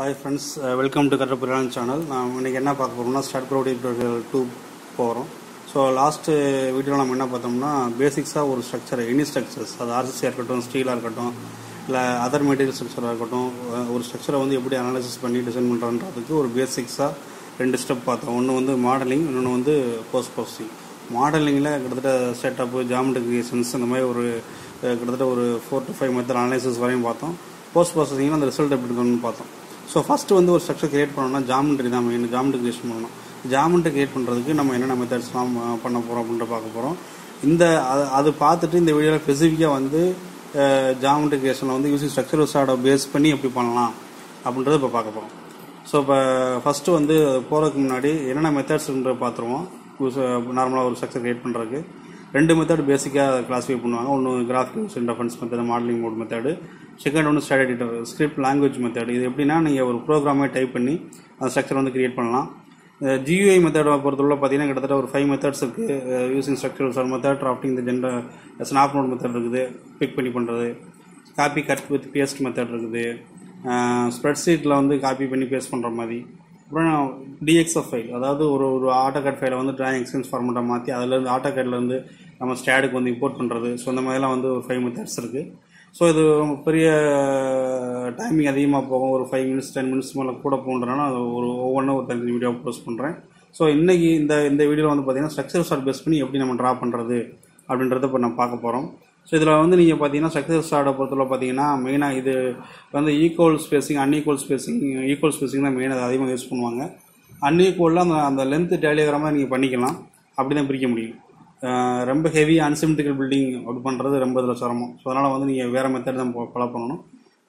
Hi friends, welcome to Karapurian channel. நான் இன்னைக்கு என்ன பார்க்க போறோம்னா ஸ்டாட் ப்ராஜெக்ட் 2 போறோம். ஸோ லாஸ்ட் வீடியோவில் நம்ம என்ன பார்த்தோம்னா பேசிக்ஸாக ஒரு ஸ்ட்ரக்சர் எனி ஸ்ட்ரக்சர்ஸ் அது ஆர்சிசியாக இருக்கட்டும், ஸ்டீலாக இருக்கட்டும், இல்லை அதர் மெட்டீரியல் ஸ்ட்ரக்சராக இருக்கட்டும், ஒரு ஸ்ட்ரக்சரை வந்து எப்படி அனாலிசிஸ் பண்ணி டிசைன் பண்ணுறதுக்கு ஒரு பேசிக்ஸாக 2 ஸ்டெப் பார்த்தோம். ஒன்று வந்து மாடலிங், இன்னொன்று வந்து போஸ்ட் ப்ராசஸிங். மாடலிங்கில் கிட்டத்தட்ட செட்டப்பு, ஜாமெட்ரி கிரியேஷன்ஸ் இந்த மாதிரி ஒரு கிட்டத்தட்ட ஒரு 4 to 5 மெத்தட் அனாலிசிஸ் வரையும் பார்த்தோம். போஸ்ட் ப்ராசஸிங்கில் அந்த ரிசல்ட் எப்படி இருக்கணும்னு பார்த்தோம். ஸோ ஃபஸ்ட்டு வந்து ஒரு ஸ்ட்ரக்சர் கிரியேட் பண்ணோம்னா ஜாமெட்ரி தான் மெயின். ஜாமெட்ரி கிரியேஷன் பண்ணணும். ஜாமெட்ரி கிரியேட் பண்ணுறதுக்கு நம்ம என்னென்ன மெத்தட்ஸ்லாம் பண்ண போகிறோம் அப்படின்ற பார்க்க போகிறோம். அது பார்த்துட்டு இந்த வீடியோவில் ஸ்பெசிஃபிக்காக வந்து ஜாமெட்ரி கிரியேஷனில் வந்து யூசிங் ஸ்ட்ரக்சர் ஸ்டாடை பேஸ் பண்ணி எப்படி பண்ணலாம் அப்படின்றத இப்போ பார்க்க போகிறோம். ஸோ இப்போ ஃபஸ்ட்டு வந்து போகிறதுக்கு முன்னாடி என்னென்ன மெத்தட்ஸ்ன்ற பார்த்துருவோம். நார்மலாக ஒரு ஸ்ட்ரக்சர் கிரியேட் பண்ணுறதுக்கு 2 மெத்தட் பேசிக்காக கிளாஸிஃபை பண்ணுவாங்க. ஒன்று graphic use interference method, modeling mode method. Second ஒன்று STAAD editor, script language method. இது எப்படின்னா நீங்கள் ஒரு ப்ரோக்ராமே டைப் பண்ணி அந்த ஸ்ட்ரக்சர் வந்து கிரியேட் பண்ணலாம். GUI மெத்தடை பொறுத்தவரை பார்த்தீங்கன்னா கிட்டத்தட்ட ஒரு 5 மெத்தட்ஸ் இருக்குது. யூசிங் ஸ்ட்ரக்சர் மெத்தட், டிராஃப்டிங் இந்த ஜென்டர் ஸ்னாப் நோட் மெத்தட் இருக்குது, பிக் பண்ணி பண்ணுறது. Copy cut with paste method இருக்குது. ஸ்ப்ரெட்ஷீட்டில் வந்து காப்பி பண்ணி பேஸ்ட் பண்ணுற மாதிரி. அப்புறம் DXF ஃபைல், அதாவது ஒரு ஆட்டோகேட் ஃபைலை வந்து டிராயிங் எக்ஸ்டென்ஸ் ஃபார்மெட்டை மாற்றி அதிலேருந்து ஆட்டோகேட்லேருந்து நம்ம ஸ்டாடுக்கு வந்து இம்போர்ட் பண்ணுறது. ஸோ இந்த மாதிரிலாம் வந்து ஒரு 5 மெத்தட்ஸ் இருக்குது. ஸோ இது பெரிய டைமிங் அதிகமாக போகும். ஒரு 5 minutes 10 minutes மேலே கூட போன்றனால ஒவ்வொன்றும் ஒரு தனி வீடியோ போஸ்ட் பண்ணுறேன். ஸோ இன்றைக்கி இந்த வீடியோவில் வந்து பார்த்தீங்கன்னா ஸ்ட்ரக்சர் ஸ்டாட் பேஸ் பண்ணி எப்படி நம்ம ட்ரா பண்ணுறது அப்படின்றத இப்போ நம்ம பார்க்க போகிறோம். ஸோ இதில் வந்து நீங்கள் பார்த்தீங்கன்னா ஸ்ட்ரக்சர் ஸ்டாட்டை பொறுத்தவரை பார்த்தீங்கன்னா மெயினாக இது வந்து equal spacing, unequal spacing. Equal spacing தான் மெயினாக அதிகமாக யூஸ் பண்ணுவாங்க. அன்ஈக்குவலில் அந்த லென்த் டேலிகிராமாக நீங்கள் பண்ணிக்கலாம். அப்படி தான் பிரிக்க முடியும். ரொம்ப ஹெவி அன்சிமெட்ரிக்கல் பில்டிங் அப்படி பண்ணுறது ரொம்ப இதில் சிரமம். ஸோ அதனால் வந்து நீங்கள் வேறு மெத்தட் தான் ஃபாலோ பண்ணணும்.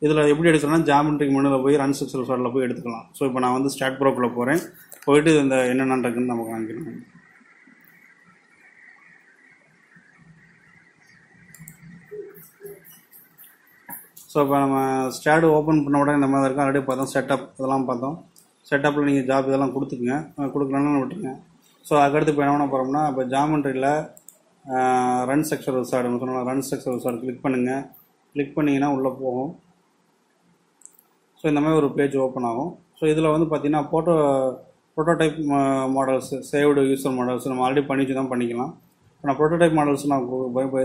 இதில் எப்படி எடுக்கணும்னா ஜாமெட்ரிக் மெனுவில் போய் ரன் ஸ்ட்ரக்சர் ஸ்டாட்டில் போய் எடுத்துக்கலாம். ஸோ இப்போ நான் வந்து ஸ்டாட் ப்ரோக்குள்ளே போகிறேன். போயிட்டு இந்த என்னென்ன இருக்குன்னு நம்ம காமிக்கணும். ஸோ இப்போ நம்ம ஸ்டாடு ஓப்பன் பண்ண உடனே இந்த மாதிரி இருக்கும். ஆல்ரெடி பார்த்தோம் செட்டப், இதெல்லாம் பார்த்தோம். செட்டப்பில் நீங்கள் ஜாப் இதெல்லாம் கொடுத்துக்குங்க, கொடுக்கலன்னு விட்டுருங்க. ஸோ அதுக்கடுத்து இப்போ என்ன பண்ண போகிறோம்னா இப்போ ஜாமெட்ரியில் ரன் ஸ்ட்ரக்சர் ஸ்டாடு சொன்னால் ரன் ஸ்ட்ரக்சர் ஸ்டாடு கிளிக் பண்ணுங்கள். கிளிக் பண்ணிங்கன்னா உள்ளே போகும். ஸோ இந்த மாதிரி ஒரு பேஜ் ஓப்பன் ஆகும். ஸோ இதில் வந்து பார்த்தீங்கன்னா prototype models, saved user models நம்ம ஆல்ரெடி பண்ணிச்சு தான் பண்ணிக்கலாம். இப்போ நான் ப்ரோட்டோடைப் மாடல்ஸ் நான்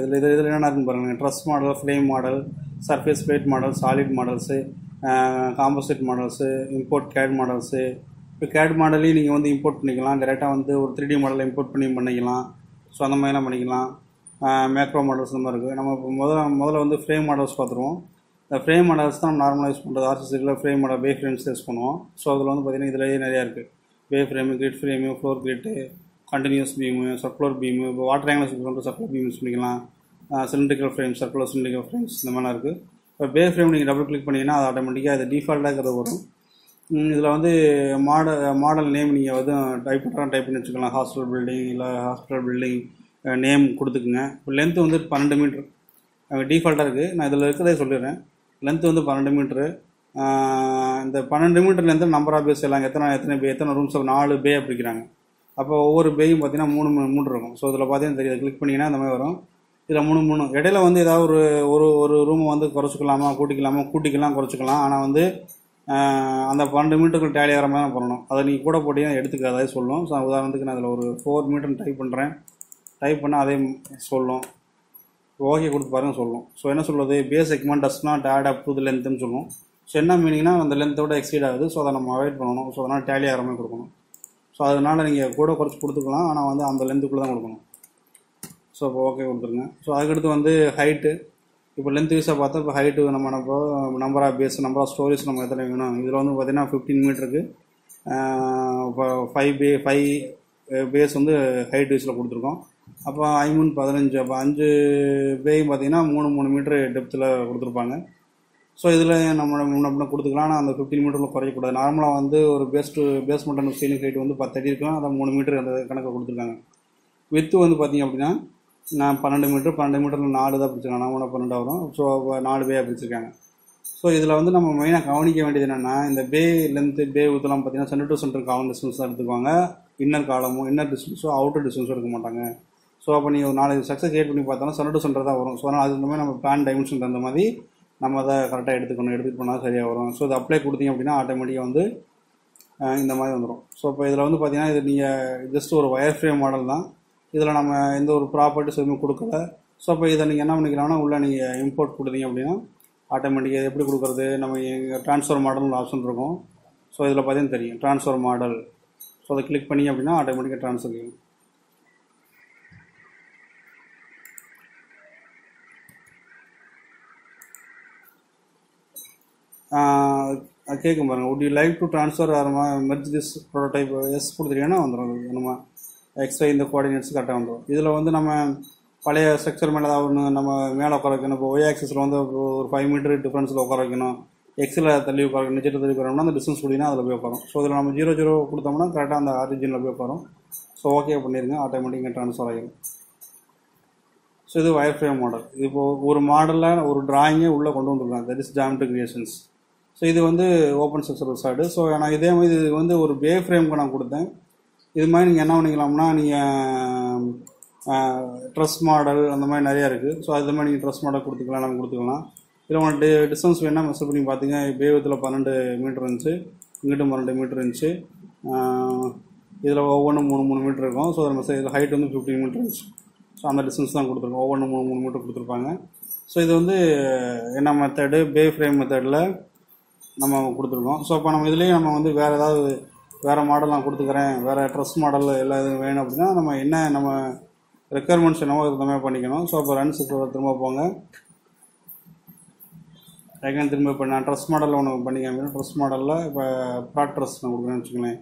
இதில் என்னென்ன இருக்குன்னு பாருங்கள். Truss model, frame model, surface plate model, solid models, composite models, import CAD models. இப்போ கேட் மாடலையும் நீங்கள் வந்து இம்போர்ட் பண்ணிக்கலாம். டேரெக்டாக வந்து ஒரு 3D மாடலை இம்போர்ட் பண்ணிக்கலாம். ஸோ அந்த மாதிரிலாம் பண்ணிக்கலாம். மேக்ரோ மாடல்ஸ் இந்த மாதிரி இருக்குது. நம்ம இப்போ முதல்ல வந்து ஃப்ரேம் மாடல்ஸ் பார்த்துருவோம். இந்த ஃப்ரேம் மாடல்ஸ் தான் நார்மலாக யூஸ் பண்ணுறது. ஆர்சிசியில் frame model, bay frames use பண்ணுவோம். ஸோ அதில் வந்து பார்த்திங்கன்னா இதிலேயே நிறையா இருக்குது. Bay frame, grid frame, floor grid, continuous beam, circular beam. இப்போ வாட்டர் ஆங்கிள் யூஸ் பண்ணுறது சர்க்குலர் பீம் யூஸ் பண்ணிக்கலாம். Cylindrical frame, circular cylindrical frames இந்த மாதிரிலாம் இருக்குது. இப்போ பே ஃப்ரேம் நீங்கள் டபுள் கிளிக் பண்ணிங்கன்னா அது ஆட்டோமேட்டிக்காக அது டிஃபால்ட்டாக வரும். இதில் வந்து மாடல் நேம் நீங்கள் வந்து டைப் பண்ணி வச்சுக்கலாம். ஹாஸ்டல் பில்டிங் இல்லை ஹாஸ்பிட்டல் பில்டிங் நேம் கொடுத்துக்குங்க. இப்போ லென்த்து வந்து 12 மீட்ரு டிஃபால்ட்டாக இருக்குது. நான் இதில் இருக்கிறதே சொல்லிடுறேன். லென்த்து வந்து 12 மீட்ரு. இந்த 12 metre length number of bays எல்லாம் எத்தனை ரூம்ஸ் 4 பே பிடிக்கிறாங்க. அப்போ ஒவ்வொரு பேயும் பார்த்தீங்கன்னா 3 இருக்கும். ஸோ இதில் பார்த்தீங்கன்னா தெரியாது. கிளிக் பண்ணிங்கன்னா இந்த மாதிரி வரும். இதில் 3 இடையில வந்து ஏதாவது ஒரு ரூமை வந்து குறைச்சிக்கலாமா, கூட்டிக்கலாம், குறைச்சிக்கலாம். ஆனால் வந்து அந்த 12 மீட்டருக்கு டேலி ஆகிற மாதிரி தான் பண்ணணும். அதை நீங்கள் கூட போட்டிங்கன்னா எடுத்துக்காதே சொல்லும். ஸோ உதாரணத்துக்கு நான் அதில் ஒரு 4 மீட்டர் டைப் பண்ணுறேன். டைப் பண்ணால் அதே சொல்லும். ஓகே கொடுத்து பாருங்க சொல்லும். ஸோ என்ன சொல்லுது, base segment does not add up to the லென்த்னு சொல்லும். ஸோ என்ன மீனிங்னா அந்த லென்த்தோட எக்ஸீட் ஆகுது. ஸோ அதை நம்ம அவாய்ட் பண்ணணும். ஸோ அதனால் டேலி ஆகிற மாதிரி கொடுக்கணும். ஸோ அதனால் நீங்கள் கூட குறைச்சி கொடுத்துக்கலாம். ஆனால் வந்து அந்த லென்த்துக்குள்ளே தான் கொடுக்கணும். ஸோ இப்போ ஓகே கொடுத்துருங்க. ஸோ அதுக்கடுத்து வந்து ஹைட்டு. இப்போ லென்த் யூஸாக பார்த்தா இப்போ ஹைட்டு நம்ம number of bays, number of storeys நம்ம எத்தனை வேணும். இதில் வந்து பார்த்தீங்கன்னா 15 மீட்டருக்கு 5 பேஸ் வந்து ஹைட் யூஸில் கொடுத்துருக்கோம். அப்போ 15. அப்போ 5 பேயும் பார்த்தீங்கன்னா 3 மீட்டர் டெப்த்தில் கொடுத்துருப்பாங்க. ஸோ இதில் நம்ம முன்ன கொடுத்துக்கலாம். ஆனால் அந்த 15 மீட்டரில் குறையக்கூடாது. நார்மலாக வந்து ஒரு பேஸ்மெண்ட் சீலிங் ஹைட் வந்து 10 அடி இருக்கலாம். அதை 3 மீட்டர் அந்த கணக்கில் கொடுத்துருக்காங்க. வித்து வந்து பார்த்தீங்க அப்படின்னா நான் 12 மீட்டரில் 4 தான் பிடிச்சிருக்காங்க. நான் 12 வரும். ஸோ 4 பேயாக பிடிச்சிருக்காங்க. ஸோ இதில் வந்து நம்ம மெயினாக கவனிக்க வேண்டியது என்னென்னா இந்த பே லென்த்து, பே வித்துலாம் பார்த்தீங்கன்னா சென்டர் டு சென்டர் காலம் டிஸ்டன்ஸ் தான் எடுத்துக்குவாங்க. இன்னர் காலமும் இன்னர் டிஸ்டன்ஸோ அவுட்டர் டிஸ்டன்ஸோ எடுக்க மாட்டாங்க. ஸோ அப்போ நீங்கள் ஒரு 4 ஸ்ட்ரக்சர் கிரியேட் பண்ணி பார்த்தாலும் சென்டர் டு சென்டர் தான் வரும். ஸோ அதனால் அது இந்த மாதிரி நம்ம பிளான் டைமென்ஷன் தகுந்த மாதிரி நம்ம அதை கரெக்டாக எடுத்துகிட்டு போனால் சரியாக வரும். ஸோ இது அப்ளை கொடுத்தீங்க அப்படின்னா ஆட்டோமேட்டிக்காக வந்து இந்த மாதிரி வந்துடும். ஸோ இப்போ இதில் வந்து பார்த்தீங்கன்னா இது நீங்கள் ஜஸ்ட் ஒரு வயர் ஃப்ரேம் மாடல் தான். இதில் நம்ம எந்த ஒரு ப்ராப்பர்ட்டிஸ் எதுவுமே கொடுக்கல. ஸோ இப்போ இதை நீங்கள் என்ன பண்ணிக்கலாம்னா உள்ளே நீங்கள் இம்போர்ட் கொடுத்தீங்க அப்படின்னா ஆட்டோமேட்டிக்காக எப்படி கொடுக்குறது, நம்ம எங்கள் ட்ரான்ஸ்ஃபர் மாடல்னு ஆப்ஷன் இருக்கும். ஸோ இதில் பார்த்தீங்கன்னா தெரியும் ட்ரான்ஸ்ஃபர் மாடல். ஸோ அதை கிளிக் பண்ணி அப்படின்னா ஆட்டோமேட்டிக்காக ட்ரான்ஸ்ஃபர் ஆகும். கேட்கும் பாருங்கள், would you like to transfer or merge this prototype? Yes கொடுத்துட்டீங்கன்னா வந்துடும். நம்ம எக்ஸ்ட்ரா இந்த கோஆர்டினேட்ஸ் கரெக்டாக வந்துடும். இதில் வந்து நம்ம பழைய ஸ்ட்ரக்சர் மேலே தான் ஒன்று நம்ம மேலே உட்கார வைக்கணும். இப்போ ஒய் ஆக்சிஸில் வந்து ஒரு 5 மீட்டர் டிஃப்ரென்ஸில் உட்கார வைக்கணும். எக்ஸில் தள்ளி உட்கார வைக்கணும், நிச்சயத்தை தள்ளி உட்காரணும்னா அந்த டிஸ்டன்ஸ் கொடுத்தீங்கன்னா அதில் போய் உட்காரும். ஸோ இதில் நம்ம 0 கொடுத்தோம்னா கரெக்டாக அந்த ஆரிஜினில் போய் உட்காரும். ஸோ ஓகே பண்ணிடுங்க, ஆட்டோமேட்டிக்காக ட்ரான்ஸ்ஃபர் ஆகிடும். ஸோ இது வயர் ஃப்ரேம் மாடல். இப்போது ஒரு மாடலில் ஒரு டிராயிங்கே உள்ளே கொண்டு வந்துருக்காங்க, that is geometry creations. So இது வந்து ஓப்பன் ஸ்ட்ரக்சர் வெப்சைட்டு. ஸோ நான் இதே மாதிரி இது வந்து ஒரு பே ஃப்ரேமுக்கு நான் கொடுத்தேன். இது மாதிரி நீங்கள் என்ன பண்ணிக்கலாம்னா நீங்கள் ட்ரஸ் மாடல் அந்த மாதிரி நிறையா இருக்குது. ஸோ அது மாதிரி நீங்கள் ட்ரஸ் மாடல் கொடுத்துக்கலாம், நம்ம கொடுத்துக்கலாம். இதில் உங்களுக்கு டிஸ்டன்ஸ் வேணால் மெஷர் பண்ணி பார்த்தீங்க. பேவத்தில் 12 மீட்டர் இருந்துச்சு, இங்கிட்டும் 12 மீட்டர் இருந்துச்சு. இதில் ஒவ்வொன்றும் 3 மீட்டர் இருக்கும். ஸோ அதில் இதில் ஹைட் வந்து 15 மீட்டர் இருந்துச்சு. ஸோ அந்த டிஸ்டன்ஸ் தான் கொடுத்துருக்கோம். ஒவ்வொன்றும் 3 மீட்டர் கொடுத்துருப்பாங்க. ஸோ இது வந்து என்ன மெத்தடு, பே ஃப்ரேம் மெத்தடில் நம்ம கொடுத்துருக்கோம். ஸோ இப்போ நம்ம இதுலேயே நம்ம வந்து வேறு ஏதாவது வேறு மாடல் நான் கொடுத்துக்கிறேன், வேறு ட்ரெஸ் மாடல் எல்லாம் எதுவும் வேணும் அப்படின்னா நம்ம ரெக்குயர்மெண்ட்ஸ் என்னவோ அது மாதிரி பண்ணிக்கணும். ஸோ இப்போ ரன் திரும்ப போங்க. செகண்ட் திரும்ப இப்போ நான் ட்ரெஸ் மாடலில் ஒன்று பண்ணிக்க அப்படின்னா ட்ரெஸ் மாடலில் இப்போ ப்ராட் ட்ரெஸ் நான் கொடுக்குறேன்னு வச்சுக்கோங்களேன்.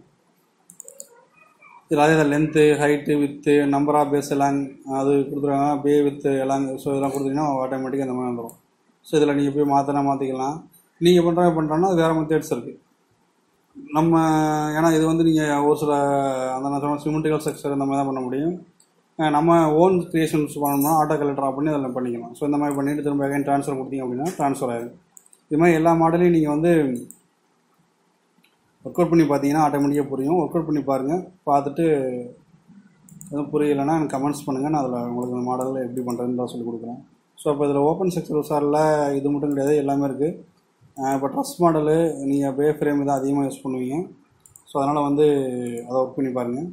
இதில் அதே length, height, width, number of bays எல்லாம் அது கொடுத்துருக்காங்க. பே வித்து எல்லாம். ஸோ இதெல்லாம் கொடுத்தீங்கன்னா ஆட்டோமேட்டிக்காக இந்த மாதிரி வந்துடும். ஸோ இதில் நீங்கள் போய் மாற்றிக்கலாம். நீங்கள் பண்ணுறோன்னா அது வேறு மெத்தட்ஸ் இருக்குது. நம்ம ஏன்னா இது வந்து நீங்கள் ஒரு சில அந்த சிமெண்ட்ரிக்கல் ஸ்ட்ரக்சர் இந்த மாதிரி தான் பண்ண முடியும். நம்ம ஓன் கிரியேஷன்ஸ் பண்ணணும்னா ஆட்டோ கலெக்டர் பண்ணி அதில் பண்ணிக்கலாம். ஸோ இந்த மாதிரி பண்ணிவிட்டு திரும்ப அகைன் ட்ரான்ஸ்ஃபர் கொடுத்தீங்க அப்படின்னா ட்ரான்ஸ்ஃபர் ஆகிடும். இது மாதிரி எல்லா மாடலையும் நீங்கள் வந்து ஒர்க் அவுட் பண்ணி பார்த்தீங்கன்னா ஆட்டோமேட்டிக்காக புரியும். ஒர்க் அவுட் பண்ணி பாருங்கள். பார்த்துட்டு எதுவும் புரியலைன்னா எனக்கு கமெண்ட்ஸ் பண்ணுங்கள். நான் அதில் உங்களுக்கு இந்த மாடலில் எப்படி பண்ணுறதுன்னு சொல்லி கொடுக்குறேன். ஸோ இப்போ இதில் ஓப்பன் ஸ்ட்ரக்சர் சாரில் இது மட்டும் கிடையாது, எல்லாமே இருக்குது. இப்போ ட்ரஸ் மாடலு நீங்கள் பே ஃப்ரேம் தான் அதிகமாக யூஸ் பண்ணுவீங்க. ஸோ அதனால் வந்து அதை ஒர்க் பண்ணி பாருங்கள்.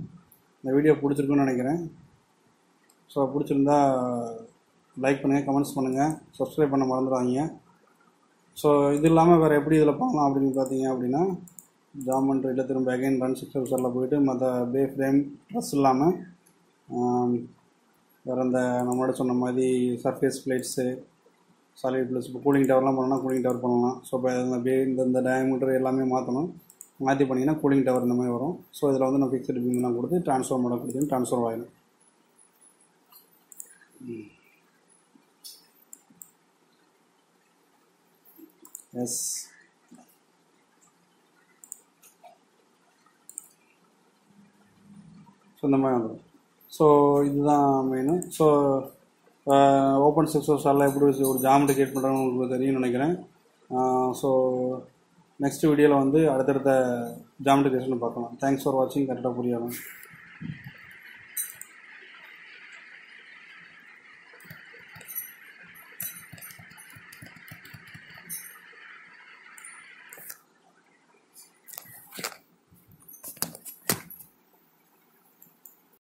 இந்த வீடியோ பிடிச்சிருக்குன்னு நினைக்கிறேன். ஸோ பிடிச்சிருந்தா லைக் பண்ணுங்கள், கமெண்ட்ஸ் பண்ணுங்கள், சப்ஸ்கிரைப் பண்ண மறந்துடாதீங்க. ஸோ இது இல்லாமல் வேறு எப்படி இதில் பண்ணலாம் அப்படின்னு பார்த்தீங்க அப்படின்னா ஜியோமெட்ரியில் திரும்ப அகைன் ரன் ஸ்ட்ரக்சரில் போய்ட்டு மற்ற பே ஃப்ரேம் ட்ரஸ் இல்லாமல் வேறு இந்த நம்மளோட சொன்ன மாதிரி சர்ஃபேஸ் பிளேட்ஸு, சாலிட் ப்ளஸ் இப்போ கூலிங் டவர்லாம் பண்ணோன்னா கூலிங் டவர் பண்ணலாம். ஸோ இப்போ இந்த டயமீட்டர் எல்லாமே மாற்றி பண்ணிங்கன்னா கூலிங் டவர் இந்த மாதிரி வரும். ஸோ இதில் வந்து நான் ஃபிக்ஸ்டு பீம்லாம் கொடுத்து ட்ரான்ஸ்ஃபர் மாடல் கொடுத்து ட்ரான்ஸ்ஃபர் ஆகிடும். எஸ், ஸோ இந்த மாதிரி வந்துடும். ஸோ இதுதான் மெயினு. ஸோ ஓப்பன் ஸ்ட்ரக்சர்ஸால் எப்படி ஒரு ஜியோமெட்ரி கிரியேட் பண்ணுறாங்கன்னு உங்களுக்கு தெரியும்னு நினைக்கிறேன். ஸோ நெக்ஸ்ட் வீடியோவில் வந்து அடுத்தடுத்த ஜியோமெட்ரி கிரியேஷன் பார்க்கலாம். தேங்க்ஸ் ஃபார் வாட்சிங். கரெக்டாக புரியாமல்